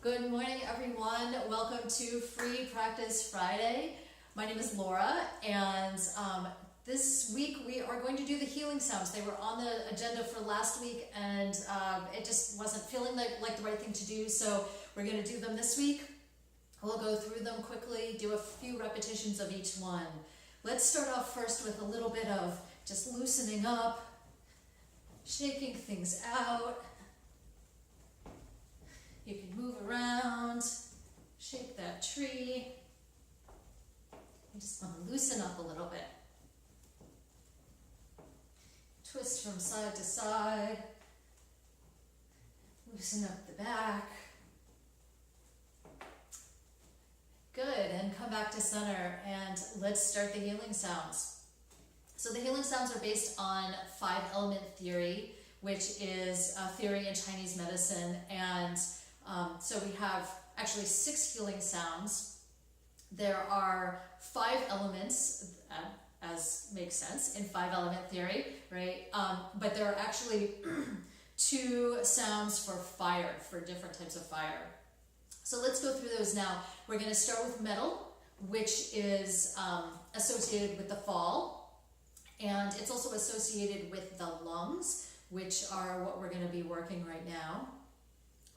Good morning, everyone. Welcome to Free Practice Friday. My name is Laura, and this week we are going to do the healing sounds. They were on the agenda for last week, and it just wasn't feeling like the right thing to do, so we're going to do them this week. We'll go through them quickly, do a few repetitions of each one. Let's start off first with a little bit of just loosening up, shaking things out. You can move around, shake that tree. You just want to loosen up a little bit. Twist from side to side. Loosen up the back. Good, and come back to center, and let's start the healing sounds. So the healing sounds are based on 5-element theory, which is a theory in Chinese medicine, and so we have actually 6 healing sounds. There are 5 elements, as makes sense in 5-element theory, right? But there are actually 2 sounds for fire, for different types of fire. So let's go through those now. We're going to start with metal, which is associated with the fall, and it's also associated with the lungs, which are what we're going to be working right now.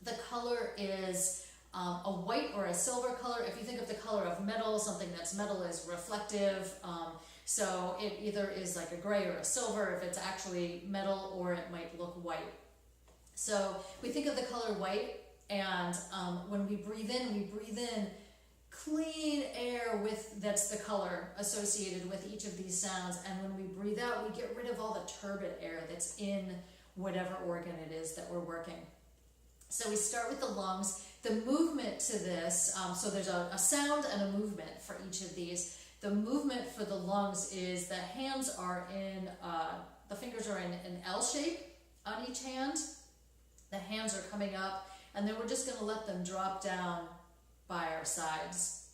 The color is a white or a silver color. If you think of the color of metal, something that's metal is reflective. So it either is like a gray or a silver if it's actually metal, or it might look white. So we think of the color white, and when we breathe in clean air that's the color associated with each of these sounds. And when we breathe out, we get rid of all the turbid air that's in whatever organ it is that we're working. So we start with the lungs. The movement to this, so there's a sound and a movement for each of these. The movement for the lungs is the hands are in, the fingers are in an L shape on each hand. The hands are coming up, and then we're just going to let them drop down by our sides.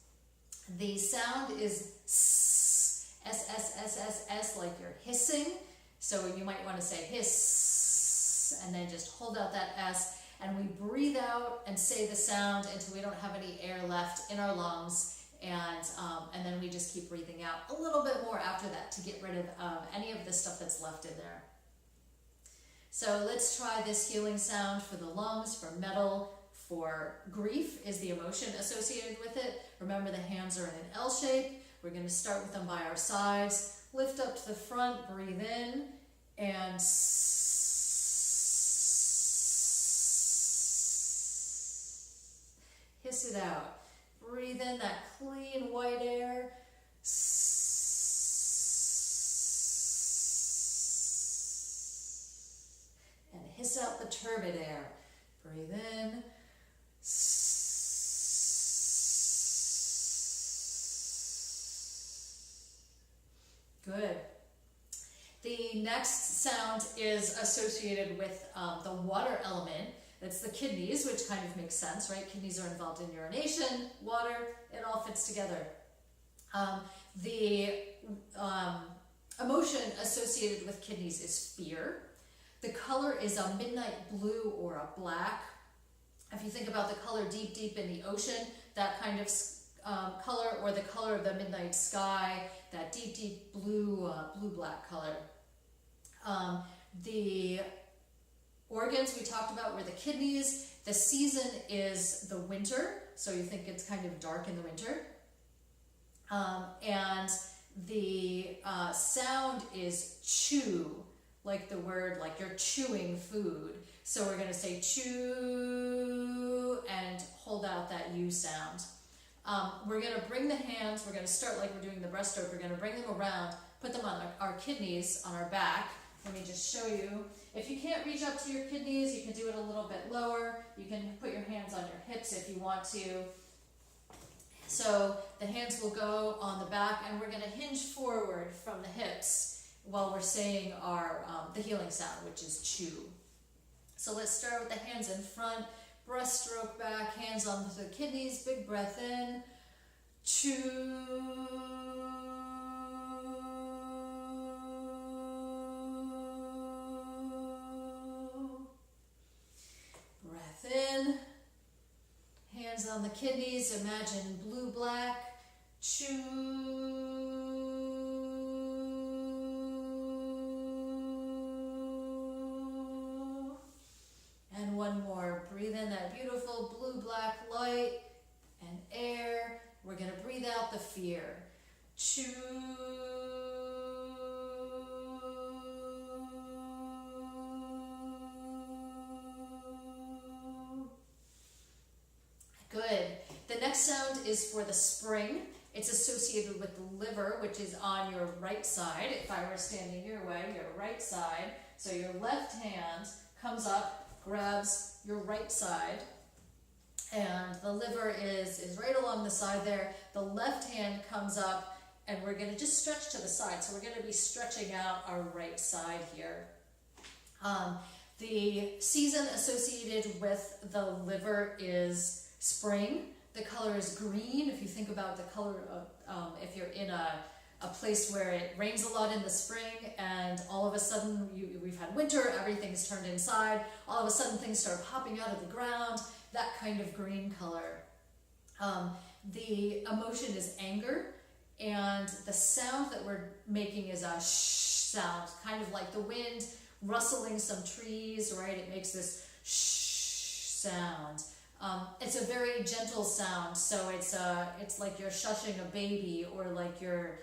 The sound is S, S, S, S, S, S, like you're hissing. So you might want to say hiss, and then just hold out that S. And we breathe out and say the sound until we don't have any air left in our lungs, and then we just keep breathing out a little bit more after that to get rid of any of the stuff that's left in there. So let's try this healing sound for the lungs, for metal, for grief is the emotion associated with it. Remember, the hands are in an L shape. We're going to start with them by our sides. Lift up to the front, breathe in, and hiss it out. Breathe in that clean white air. And hiss out the turbid air. Breathe in. Good. The next sound is associated with the water element. That's the kidneys, which kind of makes sense, right? Kidneys are involved in urination, water, it all fits together. The emotion associated with kidneys is fear. The color is a midnight blue or a black. If you think about the color deep, deep in the ocean, that kind of color, or the color of the midnight sky, that deep, deep blue, blue-black color. The organs we talked about were the kidneys. The season is the winter, so you think it's kind of dark in the winter. And the sound is chew, like the word, like you're chewing food. So we're going to say chew and hold out that U sound. We're going to bring the hands, we're going to start like we're doing the breaststroke. We're going to bring them around, put them on our kidneys, on our back. Let me just show you. If you can't reach up to your kidneys, you can do it a little bit lower. You can put your hands on your hips if you want to. So the hands will go on the back, and we're going to hinge forward from the hips while we're saying our the healing sound, which is chew. So let's start with the hands in front, breaststroke back, hands onto the kidneys, big breath in, chew. hands on the kidneys. Imagine blue, black. Chew. And one more. Breathe in that beautiful blue-black light and air. We're going to breathe out the fear. Chew. Good. The next sound is for the spring. It's associated with the liver, which is on your right side. If I were standing your way, your right side. So your left hand comes up, grabs your right side, and the liver is right along the side there. The left hand comes up, and we're going to just stretch to the side. So we're going to be stretching out our right side here. The season associated with the liver is spring. The color is green. If you think about the color of, if you're in a place where it rains a lot in the spring and all of a sudden we've had winter, everything's turned inside, all of a sudden things start popping out of the ground, that kind of green color. The emotion is anger, and the sound that we're making is a shh sound, kind of like the wind rustling some trees, right? It makes this shh sound. It's a very gentle sound, so it's like you're shushing a baby, or like you're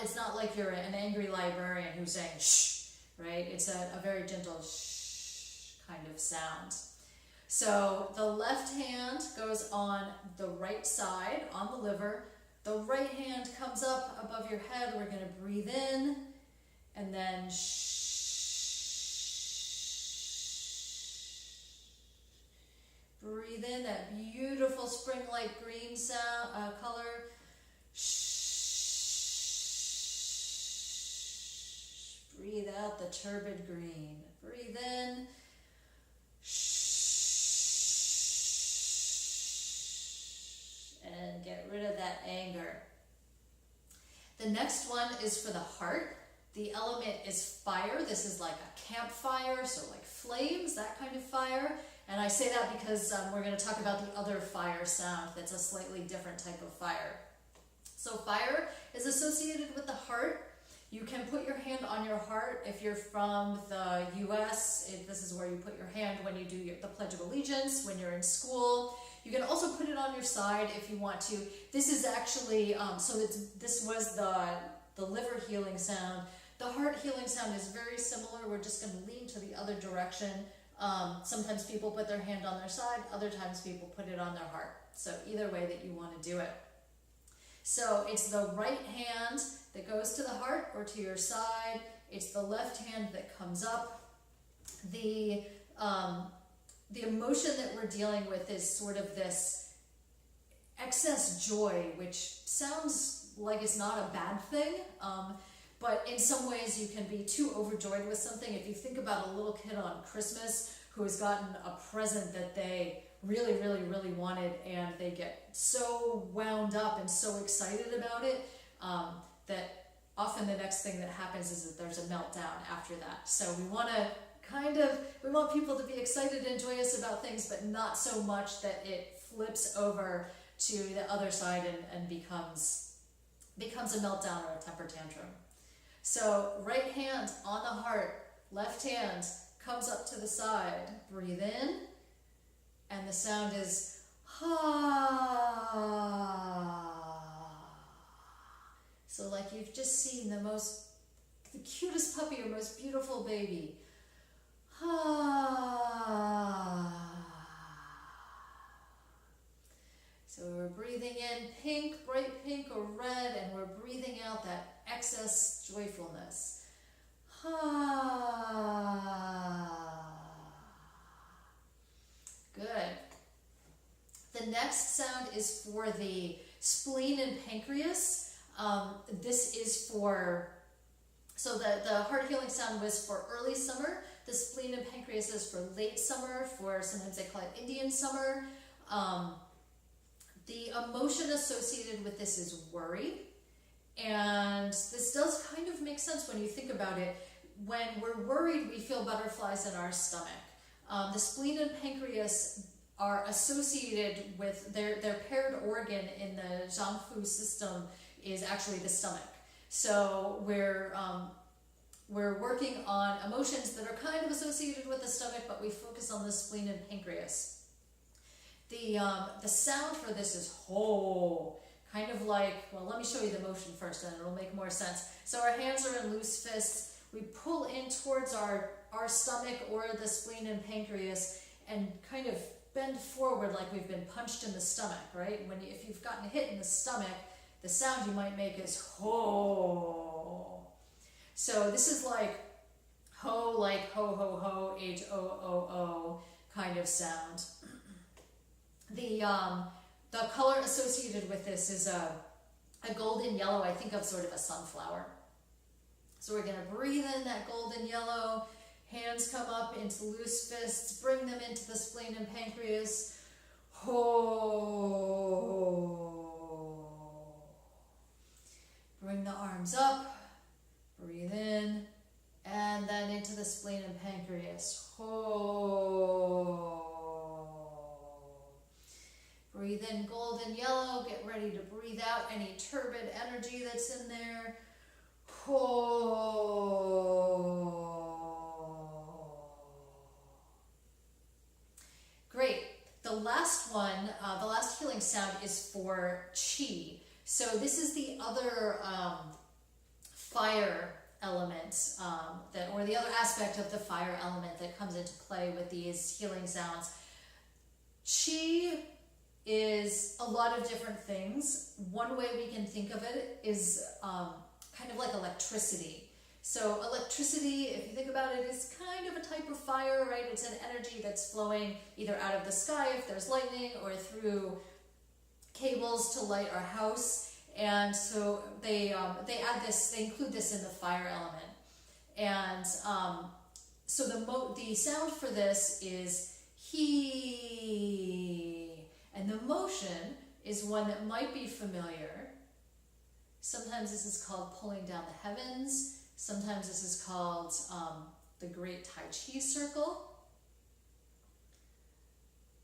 it's not like you're an angry librarian who's saying shh, right? It's a very gentle shh kind of sound. So the left hand goes on the right side, on the liver. The right hand comes up above your head. We're going to breathe in, and then shh. Breathe in that beautiful spring-like green sound, color. Shh. Breathe out the turbid green. Breathe in. Shh. And get rid of that anger. The next one is for the heart. The element is fire. This is like a campfire, so like flames, that kind of fire. And I say that because we're going to talk about the other fire sound that's a slightly different type of fire. So fire is associated with the heart. You can put your hand on your heart if you're from the US. This is where you put your hand when you do the Pledge of Allegiance, when you're in school. You can also put it on your side if you want to. This is actually, this was the liver healing sound. The heart healing sound is very similar. We're just going to lean to the other direction. Sometimes people put their hand on their side, other times people put it on their heart. So either way that you want to do it. So it's the right hand that goes to the heart or to your side. It's the left hand that comes up. The emotion that we're dealing with is sort of this excess joy, which sounds like it's not a bad thing. But in some ways you can be too overjoyed with something. If you think about a little kid on Christmas who has gotten a present that they really, really, really wanted, and they get so wound up and so excited about it that often the next thing that happens is that there's a meltdown after that. So we want people to be excited and joyous about things, but not so much that it flips over to the other side and becomes a meltdown or a temper tantrum. So right hand on the heart, left hand comes up to the side. Breathe in, and the sound is ha. So like you've just seen the cutest puppy or most beautiful baby. Ha. So we're breathing in pink, bright pink or red, and we're breathing out that excess joyfulness. Good. The next sound is for the spleen and pancreas. This is so the heart healing sound was for early summer. The spleen and pancreas is for late summer, sometimes they call it Indian summer. The emotion associated with this is worry. And this does kind of make sense when you think about it. When we're worried, we feel butterflies in our stomach. The spleen and pancreas are associated with their paired organ in the Zhangfu system is actually the stomach. So we're working on emotions that are kind of associated with the stomach, but we focus on the spleen and pancreas. The sound for this is ho, kind of like, well, let me show you the motion first and it'll make more sense. So our hands are in loose fists. We pull in towards our stomach or the spleen and pancreas and kind of bend forward like we've been punched in the stomach, right? If you've gotten hit in the stomach, the sound you might make is ho. So this is like ho, like ho, ho, ho, H-O-O-O kind of sound. The color associated with this is a golden yellow. I think of sort of a sunflower. So we're going to breathe in that golden yellow. Hands come up into loose fists. Bring them into the spleen and pancreas. Ho. Bring the arms up. Breathe in. And then into the spleen and pancreas. Ho. Breathe in golden yellow. Get ready to breathe out any turbid energy that's in there. Great. The last one, the last healing sound is for chi. So this is the other fire element, or the other aspect of the fire element that comes into play with these healing sounds. Chi is a lot of different things. One way we can think of it is kind of like electricity. So electricity, if you think about it, is kind of a type of fire, right? It's an energy that's flowing either out of the sky if there's lightning or through cables to light our house. And so they add this, they include this in the fire element. And so the sound for this is he. And the motion is one that might be familiar. Sometimes this is called pulling down the heavens. Sometimes this is called the Great Tai Chi Circle.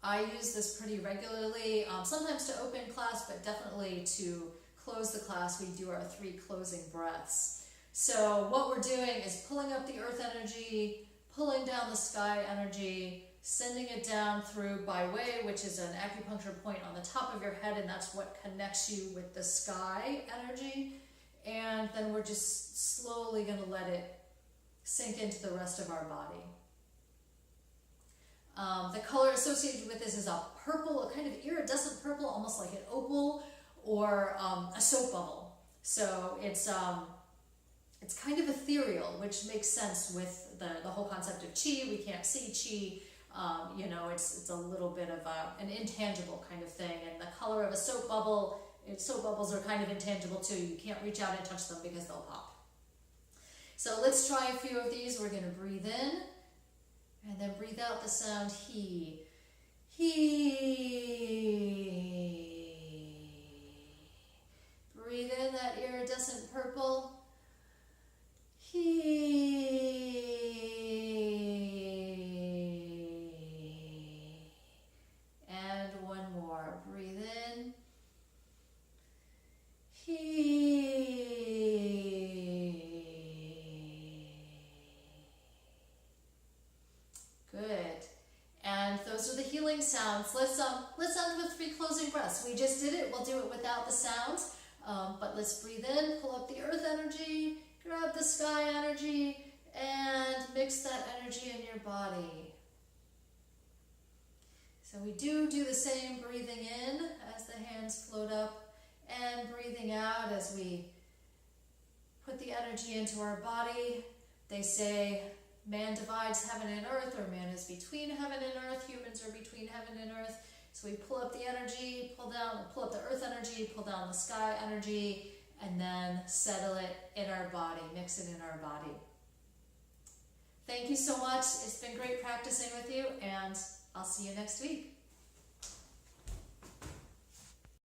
I use this pretty regularly, sometimes to open class, but definitely to close the class. We do our 3 closing breaths. So what we're doing is pulling up the earth energy, pulling down the sky energy, sending it down through Bai Wei, which is an acupuncture point on the top of your head, and that's what connects you with the sky energy. And then we're just slowly going to let it sink into the rest of our body. The color associated with this is a purple, a kind of iridescent purple, almost like an opal or a soap bubble. So it's kind of ethereal, which makes sense with the whole concept of chi. We can't see chi. It's a little bit of an intangible kind of thing. And the color of a soap bubble, soap bubbles are kind of intangible too. You can't reach out and touch them because they'll pop. So let's try a few of these. We're going to breathe in and then breathe out the sound he. He. Breathe in that iridescent purple. He. And one more. Breathe in. He. Good. And those are the healing sounds. Let's end with 3 closing breaths. We just did it. We'll do it without the sounds. But let's breathe in, pull up the earth energy, grab the sky energy, and mix that energy in your body. So we do the same breathing in as the hands float up, and breathing out as we put the energy into our body. They say man divides heaven and earth, or man is between heaven and earth. Humans are between heaven and earth. So we pull up the energy, pull up the earth energy, pull down the sky energy, and then settle it in our body, mix it in our body. Thank you so much. It's been great practicing with you, and I'll see you next week.